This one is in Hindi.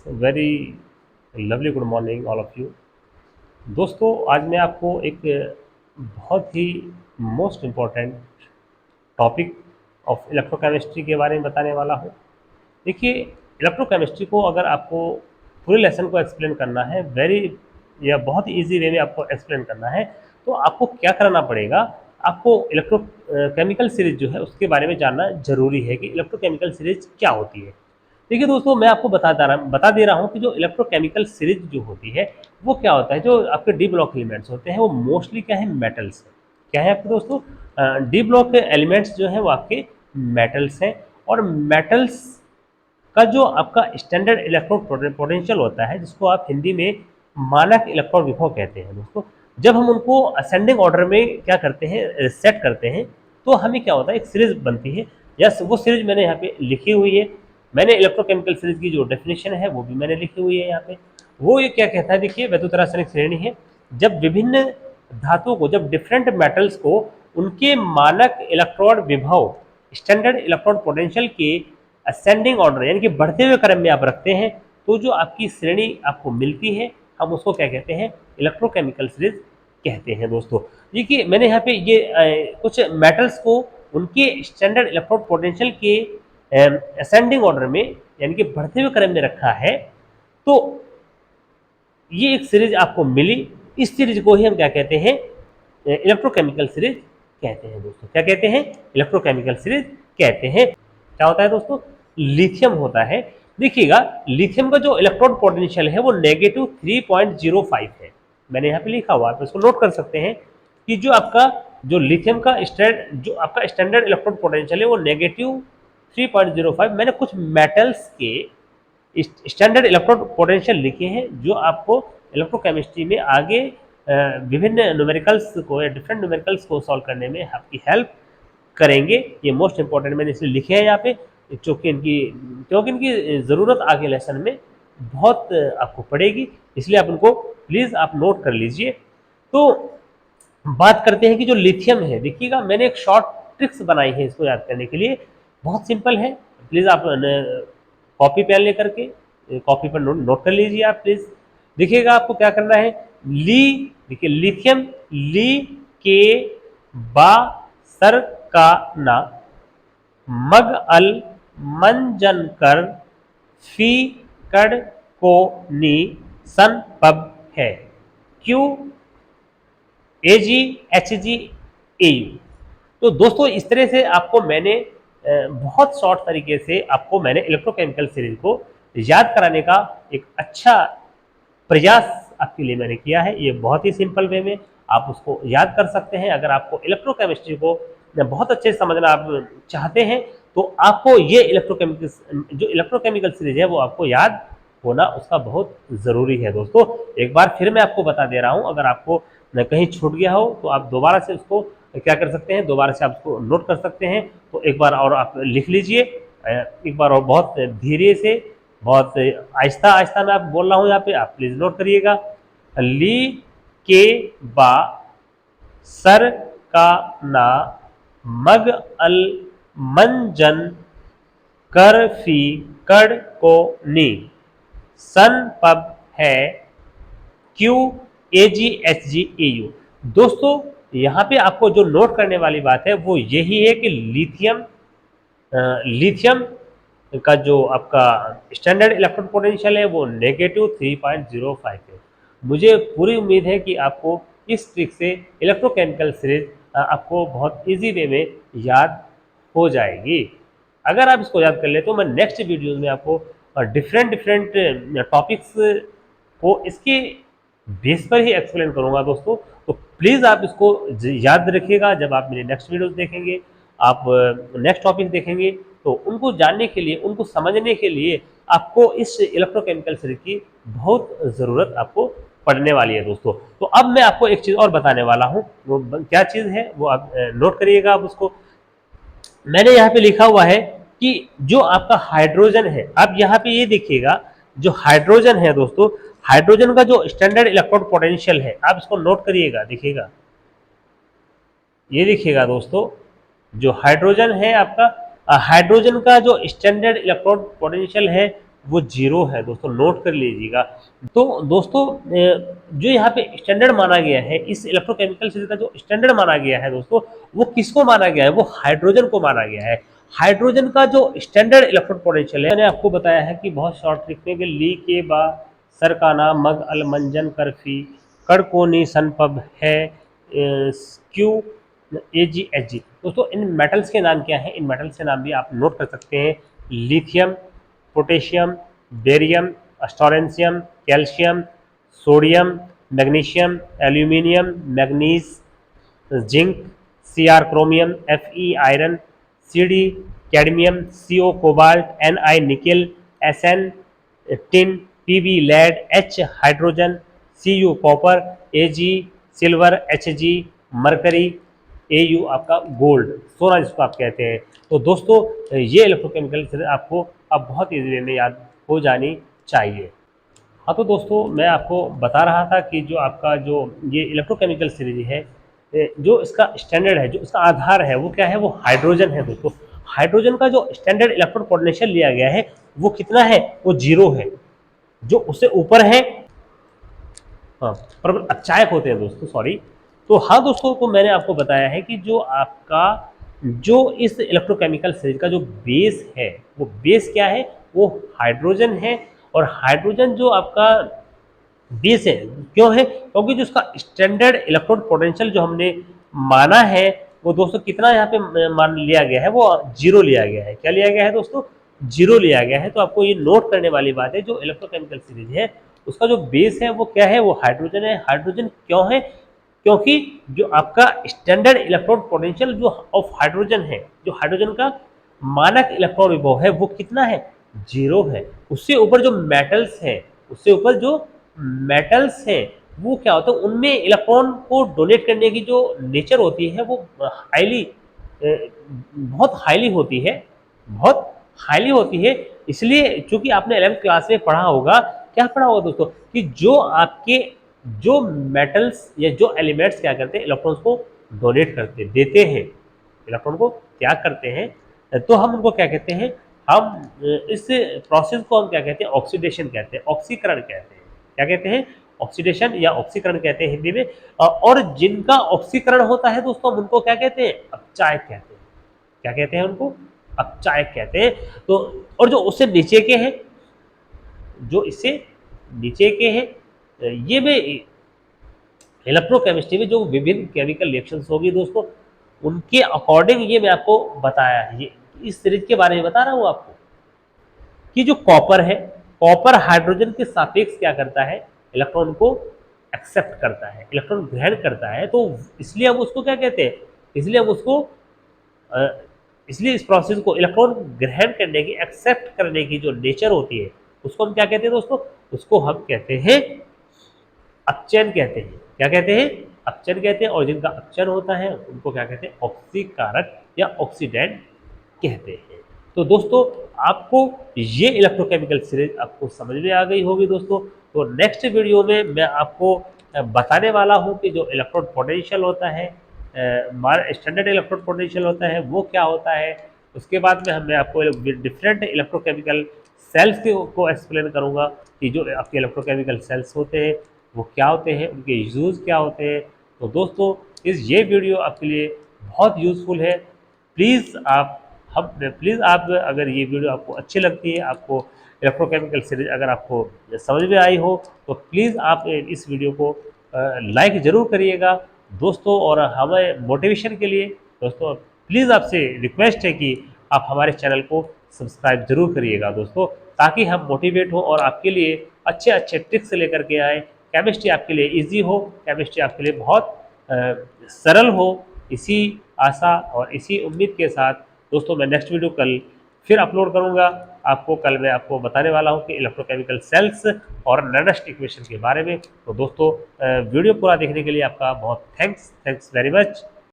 Very lovely good morning all of you. दोस्तों, आज मैं आपको एक बहुत ही most important topic of electrochemistry के बारे में बताने वाला हूँ। देखिए, इलेक्ट्रोकेमिस्ट्री को अगर आपको पूरे लेसन को एक्सप्लेन करना है, या बहुत इजी वे में आपको एक्सप्लेन करना है, तो आपको क्या करना पड़ेगा। आपको केमिकल सीरीज जो है उसके बारे में जानना जरूरी है कि इलेक्ट्रोकेमिकल सीरीज क्या होती है। देखिए दोस्तों, मैं आपको बता दे रहा हूँ कि जो इलेक्ट्रोकेमिकल सीरीज जो होती है वो क्या होता है। जो आपके डी ब्लॉक एलिमेंट्स होते हैं वो मोस्टली क्या है, मेटल्स है। क्या है आपके दोस्तों, डी ब्लॉक एलिमेंट्स जो है वो आपके मेटल्स हैं। और मेटल्स का जो आपका स्टैंडर्ड इलेक्ट्रॉन पोटेंशियल होता है, जिसको आप हिंदी में मानक इलेक्ट्रॉन विभव कहते हैं दोस्तों। जब हम उनको असेंडिंग ऑर्डर में क्या करते हैं, सेट करते हैं, तो हमें क्या होता है, एक सीरीज बनती है। यस, वो सीरीज मैंने यहाँ पे लिखी हुई है। मैंने इलेक्ट्रोकेमिकल सीरीज की जो डेफिनेशन है वो भी मैंने लिखी हुई है यहाँ पे। वो ये क्या कहता है, देखिए, वैद्युत रासायनिक श्रेणी है जब विभिन्न धातुओं को, जब डिफरेंट मेटल्स को उनके मानक इलेक्ट्रॉन विभव, स्टैंडर्ड इलेक्ट्रॉन पोटेंशियल के असेंडिंग ऑर्डर यानी कि बढ़ते हुए क्रम में आप रखते हैं, तो जो आपकी श्रेणी आपको मिलती है, हम उसको क्या कहते हैं, इलेक्ट्रोकेमिकल सीरीज कहते हैं दोस्तों। देखिए, मैंने यहाँ पे ये कुछ मेटल्स को उनके स्टैंडर्ड इलेक्ट्रॉन पोटेंशियल के असेंडिंग ऑर्डर में यानी कि बढ़ते हुए क्रम में रखा है। तो ये एक सीरीज आपको मिली। इस सीरीज को ही हम क्या कहते हैं, इलेक्ट्रोकेमिकल सीरीज कहते हैं दोस्तों। क्या कहते हैं, इलेक्ट्रोकेमिकल सीरीज कहते हैं। क्या होता है दोस्तों, लिथियम होता है। देखिएगा, लिथियम का जो इलेक्ट्रॉन पोटेंशियल है वो -3.05 है। मैंने यहाँ पे लिखा हुआ है, आप इसको नोट कर सकते हैं कि जो लिथियम का जो आपका स्टैंडर्ड इलेक्ट्रॉन पोटेंशियल है वो -3.05। मैंने कुछ मेटल्स के स्टैंडर्ड इलेक्ट्रॉन पोटेंशियल लिखे हैं, जो आपको इलेक्ट्रोकेमिस्ट्री में आगे विभिन्न न्यूमेरिकल्स को या डिफरेंट न्यूमेरिकल्स को सॉल्व करने में आपकी हेल्प करेंगे। ये मोस्ट इंपॉर्टेंट मैंने इसलिए लिखे हैं यहाँ पे, क्योंकि इनकी ज़रूरत आगे लेसन में बहुत आपको पड़ेगी, इसलिए आप उनको प्लीज़ आप नोट कर लीजिए। तो बात करते हैं कि जो लिथियम है, देखिएगा, मैंने एक शॉर्ट ट्रिक्स बनाई है इसको याद करने के लिए। बहुत सिंपल है, प्लीज़ आप कॉपी पेन लेकर के कॉपी पर नोट कर लीजिए आप प्लीज़। देखिएगा, आपको क्या करना है, देखिए, लिथियम ली के बा सर का ना मग अल मंजन कर फी कड़ को नी सन पब है Q A ji H G A you. तो दोस्तों, इस तरह से आपको मैंने बहुत शॉर्ट तरीके से आपको मैंने इलेक्ट्रोकेमिकल सीरीज को याद कराने का एक अच्छा प्रयास आपके लिए मैंने किया है। ये बहुत ही सिंपल वे में आप उसको याद कर सकते हैं। अगर आपको इलेक्ट्रोकेमिस्ट्री को बहुत अच्छे से समझना आप चाहते हैं, तो आपको ये इलेक्ट्रोकेमिकल सीरीज है वो आपको याद होना उसका बहुत ज़रूरी है दोस्तों। एक बार फिर मैं आपको बता दे रहा हूँ, अगर आपको कहीं छूट गया हो तो आप दोबारा से उसको क्या कर सकते हैं, दोबारा से आप उसको नोट कर सकते हैं। तो एक बार और आप लिख लीजिए, एक बार और बहुत धीरे से, बहुत आहिस्ता आहिस्ता मैं आप बोल रहा हूँ यहाँ पे, आप प्लीज़ नोट करिएगा। ली के बा सर का ना मग अल मंजन कर फी कड़ को नी सन पब है Q A ji H G A you. दोस्तों, यहाँ पे आपको जो नोट करने वाली बात है वो यही है कि लिथियम का जो आपका स्टैंडर्ड इलेक्ट्रॉन पोटेंशियल है वो -3.05 है। मुझे पूरी उम्मीद है कि आपको इस ट्रिक से इलेक्ट्रोकेमिकल सीरीज आपको बहुत इजी वे में याद हो जाएगी। अगर आप इसको याद कर ले तो मैं नेक्स्ट वीडियोज में आपको डिफरेंट डिफरेंट टॉपिक्स को इसके बेस पर ही एक्सप्लेन करूंगा दोस्तों। तो प्लीज़ आप इसको याद रखिएगा। जब आप मेरे नेक्स्ट वीडियोस देखेंगे, आप नेक्स्ट टॉपिक देखेंगे, तो उनको जानने के लिए, उनको समझने के लिए आपको इस इलेक्ट्रोकेमिकल सीरीज की बहुत ज़रूरत आपको पड़ने वाली है दोस्तों। तो अब मैं आपको एक चीज़ और बताने वाला हूँ, वो क्या चीज़ है वो आप नोट करिएगा। आप उसको मैंने यहाँ पे लिखा हुआ है कि जो आपका हाइड्रोजन है, आप यहाँ पे ये देखिएगा, जो हाइड्रोजन है दोस्तों, हाइड्रोजन का जो स्टैंडर्ड इलेक्ट्रॉन पोटेंशियल है, आप इसको नोट करिएगा। देखिएगा, ये देखिएगा दोस्तों, जो हाइड्रोजन है आपका, हाइड्रोजन का जो स्टैंडर्ड इलेक्ट्रॉन पोटेंशियल है वो जीरो है दोस्तों, नोट कर लीजिएगा। तो दोस्तों जो यहाँ पे स्टैंडर्ड माना गया है, इस इलेक्ट्रोकेमिकल सीरीज का जो स्टैंडर्ड माना गया है दोस्तों, वो किसको माना गया है? वो हाइड्रोजन को माना गया है। हाइड्रोजन का जो स्टैंडर्ड इलेक्ट्रॉन पोटेंशियल है, मैंने आपको बताया है कि बहुत शॉर्ट ट्रिक में, ली के बा सरकाना मग अलमंजन करफी कड़कोनी सनपब है Q A ji H G. दोस्तों इन मेटल्स के नाम क्या है? इन मेटल्स के नाम भी आप नोट कर सकते हैं। Lithium, potassium, barium, strontium, calcium, sodium, magnesium, aluminium, manganese, zinc, C R chromium, F E iron, C D cadmium, C O cobalt, N I nickel, S N tin, P B lead, H hydrogen, C U copper, A G silver, H G mercury, A U आपका गोल्ड, सोना जिसको आप कहते हैं। तो दोस्तों ये इलेक्ट्रोकेमिकल आपको अब बहुत ईजी वे में याद हो जानी चाहिए। हाँ तो दोस्तों मैं आपको बता रहा था कि जो आपका जो ये इलेक्ट्रोकेमिकल सीरीज है, जो इसका स्टैंडर्ड है, जो इसका आधार है, वो क्या है? वो हाइड्रोजन है दोस्तों। हाइड्रोजन का जो स्टैंडर्ड इलेक्ट्रॉन पोटेंशियल लिया गया है वो कितना है? वो जीरो है। जो उससे ऊपर है, हाँ, पर अचायक होते हैं दोस्तों, सॉरी। तो हाँ दोस्तों, तो मैंने आपको बताया है कि जो आपका जो इस इलेक्ट्रोकेमिकल सीरीज का जो बेस है, वो बेस क्या है? वो हाइड्रोजन है। और हाइड्रोजन जो आपका बेस है, क्यों है? क्योंकि जो उसका स्टैंडर्ड इलेक्ट्रॉन पोटेंशियल जो हमने माना है, वो दोस्तों कितना यहाँ पे मान लिया गया है? वो जीरो लिया गया है। क्या लिया गया है दोस्तों? जीरो लिया गया है। तो आपको ये नोट करने वाली बात है, जो इलेक्ट्रोकेमिकल सीरीज है उसका जो बेस है वो क्या है? वो हाइड्रोजन है। हाइड्रोजन क्यों है? क्योंकि जो आपका स्टैंडर्ड इलेक्ट्रॉन पोटेंशियल जो ऑफ हाइड्रोजन है, जो हाइड्रोजन का मानक इलेक्ट्रॉन विभव है, वो कितना है? जीरो है। उससे ऊपर जो मेटल्स है, उससे ऊपर जो मेटल्स है, वो क्या होता है? उनमें इलेक्ट्रॉन को डोनेट करने की जो नेचर होती है वो हाईली, बहुत हाईली होती है, बहुत हाईली होती है। इसलिए चूंकि आपने 11th क्लास में पढ़ा होगा, क्या पढ़ा होगा दोस्तों, कि जो आपके जो मेटल्स या जो एलिमेंट्स क्या करते हैं? इलेक्ट्रॉन्स को डोनेट करते देते हैं, इलेक्ट्रॉन को त्याग करते हैं, तो हम उनको क्या कहते हैं? हम इस प्रोसेस को हम क्या कहते हैं? ऑक्सीडेशन कहते हैं, ऑक्सीकरण कहते हैं। क्या कहते हैं? ऑक्सीडेशन या ऑक्सीकरण कहते हैं हिंदी में। और जिनका ऑक्सीकरण होता है दोस्तों, हम उनको क्या कहते हैं? अपचायक कहते हैं। क्या कहते हैं उनको? अपचायक कहते हैं। तो और जो उससे नीचे के हैं, जो इससे नीचे के हैं, ये में इलेक्ट्रोकेमिस्ट्री में जो विभिन्न केमिकल रिएक्शंस होगी दोस्तों, उनके अकॉर्डिंग ये मैं आपको बताया है, ये इस सीरीज के बारे में बता रहा हूँ आपको, कि जो कॉपर है, कॉपर हाइड्रोजन के सापेक्ष क्या करता है? इलेक्ट्रॉन को एक्सेप्ट करता है, इलेक्ट्रॉन ग्रहण करता है। तो इसलिए हम उसको क्या कहते हैं? इसलिए हम उसको अ, इसलिए इस प्रोसेस को, इलेक्ट्रॉन ग्रहण करने की, एक्सेप्ट करने की जो नेचर होती है, उसको हम क्या कहते हैं दोस्तों? उसको हम कहते हैं अपचयन कहते हैं। क्या कहते हैं? अपचयन कहते हैं। और जिनका अपचयन होता है उनको क्या कहते हैं? ऑक्सीकारक या ऑक्सीडेंट कहते हैं। तो दोस्तों आपको ये इलेक्ट्रोकेमिकल सीरीज आपको समझ में आ गई होगी दोस्तों। तो नेक्स्ट वीडियो में मैं आपको बताने वाला हूँ कि जो इलेक्ट्रॉन पोटेंशियल होता है, स्टैंडर्ड इलेक्ट्रॉन पोटेंशियल होता है, वो क्या होता है। उसके बाद में मैं आपको डिफरेंट इलेक्ट्रोकेमिकल सेल्स को एक्सप्लेन करूँगा कि जो आपके इलेक्ट्रोकेमिकल सेल्स होते हैं वो क्या होते हैं, उनके यूज़ क्या होते हैं। तो दोस्तों ये वीडियो आपके लिए बहुत यूज़फुल है। प्लीज़ आप अगर ये वीडियो आपको अच्छी लगती है, आपको इलेक्ट्रोकेमिकल सीरीज अगर आपको समझ में आई हो, तो प्लीज़ आप इस वीडियो को लाइक ज़रूर करिएगा दोस्तों। और हमें मोटिवेशन के लिए दोस्तों प्लीज़ आपसे रिक्वेस्ट है कि आप हमारे चैनल को सब्सक्राइब जरूर करिएगा दोस्तों, ताकि हम मोटिवेट हो और आपके लिए अच्छे अच्छे ट्रिक्स लेकर के आए। केमिस्ट्री आपके लिए इजी हो, केमिस्ट्री आपके लिए बहुत सरल हो। इसी आशा और इसी उम्मीद के साथ दोस्तों मैं नेक्स्ट वीडियो कल फिर अपलोड करूंगा। आपको कल मैं आपको बताने वाला हूं कि इलेक्ट्रोकेमिकल सेल्स और नैनोस्ट इक्वेशन के बारे में। तो दोस्तों वीडियो पूरा देखने के लिए आपका बहुत थैंक्स वेरी मच।